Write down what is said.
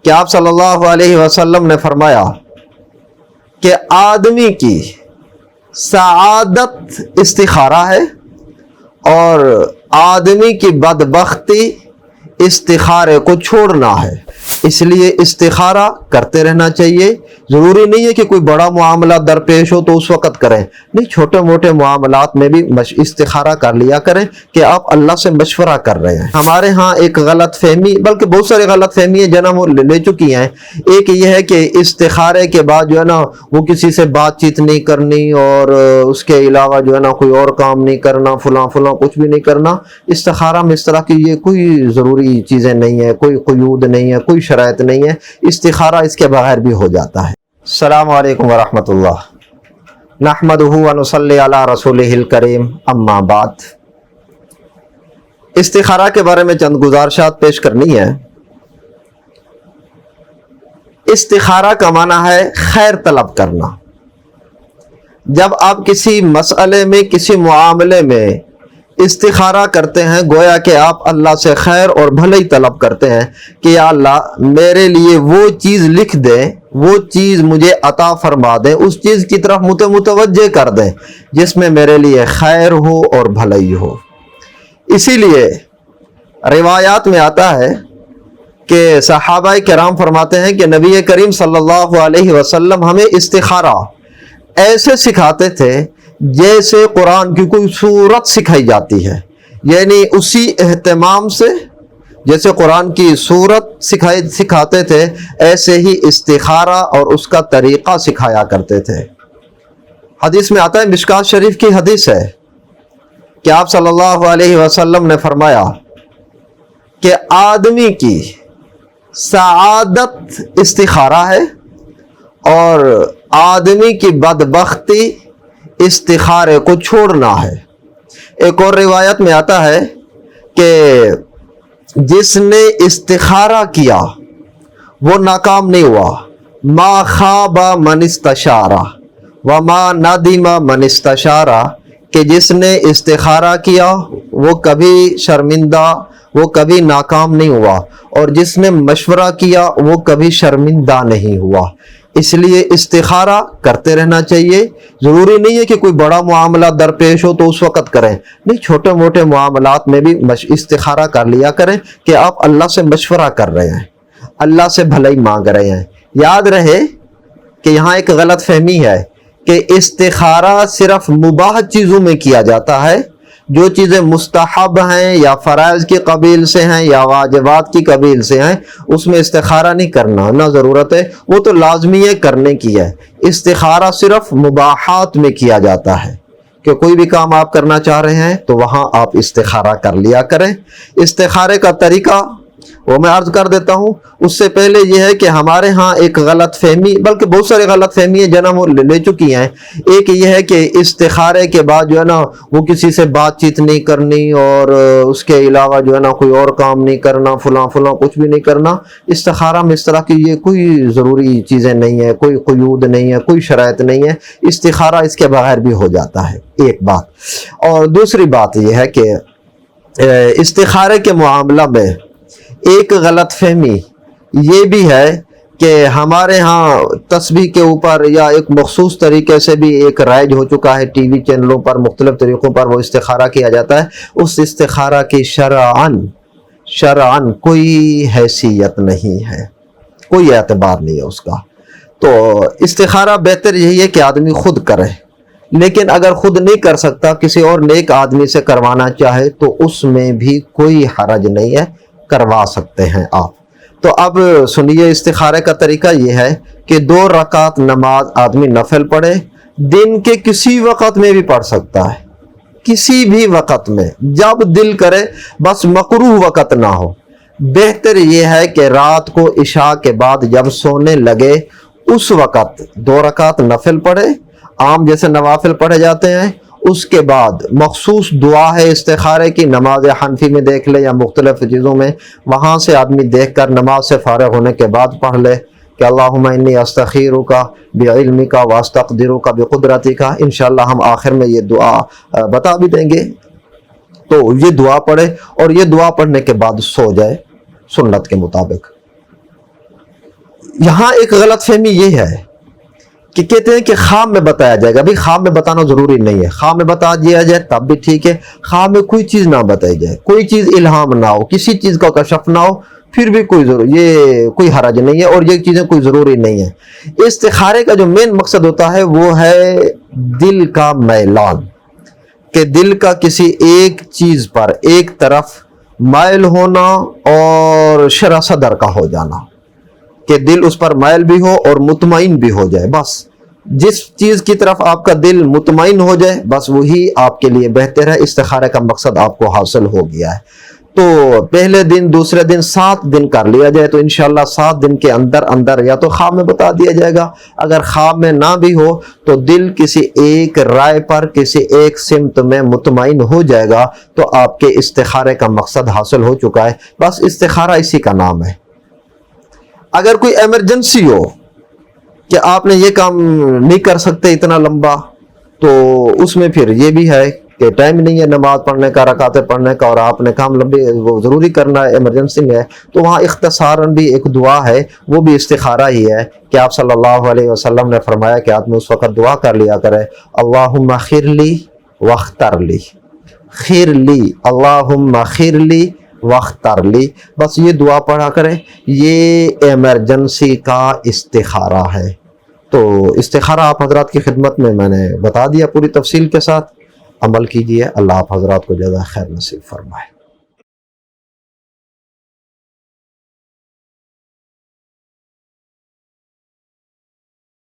کہ آپ صلی اللہ علیہ وسلم نے فرمایا کہ آدمی کی سعادت استخارہ ہے اور آدمی کی بدبختی استخارے کو چھوڑنا ہے۔ اس لیے استخارہ کرتے رہنا چاہیے۔ ضروری نہیں ہے کہ کوئی بڑا معاملہ درپیش ہو تو اس وقت کریں، نہیں، چھوٹے موٹے معاملات میں بھی استخارہ کر لیا کریں کہ آپ اللہ سے مشورہ کر رہے ہیں۔ ہمارے ہاں ایک غلط فہمی، بلکہ بہت سارے غلط فہمیاں جنم لے چکی ہیں۔ ایک یہ ہے کہ استخارے کے بعد جو ہے نا وہ کسی سے بات چیت نہیں کرنی اور اس کے علاوہ جو ہے نا کوئی اور کام نہیں کرنا، فلاں کچھ بھی نہیں کرنا۔ استخارہ میں اس طرح کی یہ کوئی ضروری چیزیں نہیں ہے، کوئی قیود نہیں ہے، کوئی شرائط نہیں ہے۔ استخارہ اس کے بغیر بھی ہو جاتا ہے۔ السلام علیکم ورحمۃ اللہ، نحمدہ ونصلی علی رسولہ الکریم، اما بعد۔ استخارہ کے بارے میں چند گزارشات پیش کرنی ہے۔ استخارہ کا معنی ہے خیر طلب کرنا۔ جب آپ کسی مسئلے میں، کسی معاملے میں استخارہ کرتے ہیں، گویا کہ آپ اللہ سے خیر اور بھلائی طلب کرتے ہیں کہ یا اللہ میرے لیے وہ چیز لکھ دیں، وہ چیز مجھے عطا فرما دیں، اس چیز کی طرف متوجہ کر دیں جس میں میرے لیے خیر ہو اور بھلائی ہو۔ اسی لیے روایات میں آتا ہے کہ صحابہ کرام فرماتے ہیں کہ نبی کریم صلی اللہ علیہ وسلم ہمیں استخارہ ایسے سکھاتے تھے جیسے قرآن کی کوئی سورت سکھائی جاتی ہے، یعنی اسی اہتمام سے جیسے قرآن کی سورت سکھاتے تھے ایسے ہی استخارہ اور اس کا طریقہ سکھایا کرتے تھے۔ حدیث میں آتا ہے، مشکات شریف کی حدیث ہے کہ آپ صلی اللہ علیہ وسلم نے فرمایا کہ آدمی کی سعادت استخارہ ہے اور آدمی کی بدبختی استخارے کو چھوڑنا ہے۔ ایک اور روایت میں آتا ہے کہ جس نے استخارہ کیا وہ ناکام نہیں ہوا۔ ما خاب من استشارہ وما ندم من استشارہ، کہ جس نے استخارہ کیا وہ کبھی شرمندہ، وہ کبھی ناکام نہیں ہوا، اور جس نے مشورہ کیا وہ کبھی شرمندہ نہیں ہوا۔ اس لیے استخارہ کرتے رہنا چاہیے۔ ضروری نہیں ہے کہ کوئی بڑا معاملہ درپیش ہو تو اس وقت کریں، نہیں، چھوٹے موٹے معاملات میں بھی استخارہ کر لیا کریں کہ آپ اللہ سے مشورہ کر رہے ہیں، اللہ سے بھلائی مانگ رہے ہیں۔ یاد رہے کہ یہاں ایک غلط فہمی ہے کہ استخارہ صرف مباح چیزوں میں کیا جاتا ہے، جو چیزیں مستحب ہیں یا فرائض کی قبیل سے ہیں یا واجبات کی قبیل سے ہیں اس میں استخارہ نہیں کرنا، نہ ضرورت ہے، وہ تو لازمی ہے کرنے کی ہے۔ استخارہ صرف مباحات میں کیا جاتا ہے کہ کوئی بھی کام آپ کرنا چاہ رہے ہیں تو وہاں آپ استخارہ کر لیا کریں۔ استخارے کا طریقہ وہ میں عرض کر دیتا ہوں۔ اس سے پہلے یہ ہے کہ ہمارے ہاں ایک غلط فہمی، بلکہ بہت سارے غلط فہمیاں جنم لے چکی ہیں۔ ایک یہ ہے کہ استخارے کے بعد جو ہے نا وہ کسی سے بات چیت نہیں کرنی اور اس کے علاوہ جو ہے نا کوئی اور کام نہیں کرنا، فلاں کچھ بھی نہیں کرنا۔ استخارہ میں اس طرح کی یہ کوئی ضروری چیزیں نہیں ہے، کوئی قیود نہیں ہے، کوئی شرائط نہیں ہے۔ استخارہ اس کے بغیر بھی ہو جاتا ہے، ایک بات۔ اور دوسری بات یہ ہے کہ استخارے کے معاملہ میں ایک غلط فہمی یہ بھی ہے کہ ہمارے ہاں تسبیح کے اوپر یا ایک مخصوص طریقے سے بھی ایک رائج ہو چکا ہے، ٹی وی چینلوں پر مختلف طریقوں پر وہ استخارہ کیا جاتا ہے۔ اس استخارہ کی شرعاً کوئی حیثیت نہیں ہے، کوئی اعتبار نہیں ہے اس کا۔ تو استخارہ بہتر یہی ہے کہ آدمی خود کرے، لیکن اگر خود نہیں کر سکتا، کسی اور نیک آدمی سے کروانا چاہے تو اس میں بھی کوئی حرج نہیں ہے، کروا سکتے ہیں آپ۔ تو اب سنیے، استخارے کا طریقہ یہ ہے کہ 2 رکعت نماز آدمی نفل پڑھے، دن کے کسی وقت میں بھی پڑھ سکتا ہے، کسی بھی وقت میں جب دل کرے، بس مکروہ وقت نہ ہو۔ بہتر یہ ہے کہ رات کو عشاء کے بعد جب سونے لگے اس وقت 2 رکعت نفل پڑھے، عام جیسے نوافل پڑھے جاتے ہیں۔ اس کے بعد مخصوص دعا ہے استخارے کی، نماز حنفی میں دیکھ لے یا مختلف چیزوں میں، وہاں سے آدمی دیکھ کر نماز سے فارغ ہونے کے بعد پڑھ لے کہ اللہم انی استخیرک بعلمک واستقدرک بقدرتک۔ انشاءاللہ ہم آخر میں یہ دعا بتا بھی دیں گے۔ تو یہ دعا پڑھے اور یہ دعا پڑھنے کے بعد سو جائے سنت کے مطابق۔ یہاں ایک غلط فہمی یہ ہے کہ کہتے ہیں کہ خواب میں بتایا جائے گا. ابھی خواب میں بتانا ضروری نہیں ہے, خواب میں بتا دیا جائے تب بھی ٹھیک ہے. خواب میں کوئی چیز نہ بتائی جائے, کوئی چیز الہام نہ ہو, کسی چیز کا کشف نہ ہو, پھر بھی یہ کوئی حرج نہیں ہے اور یہ چیزیں کوئی ضروری نہیں ہے. استخارے کا جو مین مقصد ہوتا ہے وہ ہے دل کا میلان, کہ دل کا کسی ایک چیز پر ایک طرف مائل ہونا اور شرح صدر کا ہو جانا, کہ دل اس پر مائل بھی ہو اور مطمئن بھی ہو جائے. بس جس چیز کی طرف آپ کا دل مطمئن ہو جائے بس وہی آپ کے لیے بہتر ہے. استخارہ کا مقصد آپ کو حاصل ہو گیا ہے. تو پہلے دن, دوسرے دن, 7 دن کر لیا جائے تو انشاءاللہ 7 دن کے اندر یا تو خواب میں بتا دیا جائے گا, اگر خواب میں نہ بھی ہو تو دل کسی ایک رائے پر, کسی ایک سمت میں مطمئن ہو جائے گا تو آپ کے استخارے کا مقصد حاصل ہو چکا ہے. بس استخارہ اسی کا نام ہے. اگر کوئی ایمرجنسی ہو کہ آپ نے یہ کام نہیں کر سکتے اتنا لمبا, تو اس میں پھر یہ بھی ہے کہ ٹائم نہیں ہے نماز پڑھنے کا, رکعتیں پڑھنے کا, اور آپ نے کام لمبے وہ ضروری کرنا ہے, ایمرجنسی میں ہے, تو وہاں اختصاراً بھی ایک دعا ہے, وہ بھی استخارہ ہی ہے کہ آپ صلی اللہ علیہ وسلم نے فرمایا کہ آدمی اس وقت دعا کر لیا کرے, اللہم خیر لی واختر لی, خیر لی, اللہم خیر لی واختر لی. بس یہ دعا پڑھا کرے. یہ ایمرجنسی کا استخارہ ہے. تو استخارہ آپ حضرات کی خدمت میں نے بتا دیا پوری تفصیل کے ساتھ. عمل کیجئے. اللہ آپ حضرات کو جزائے خیر نصیب فرمائے.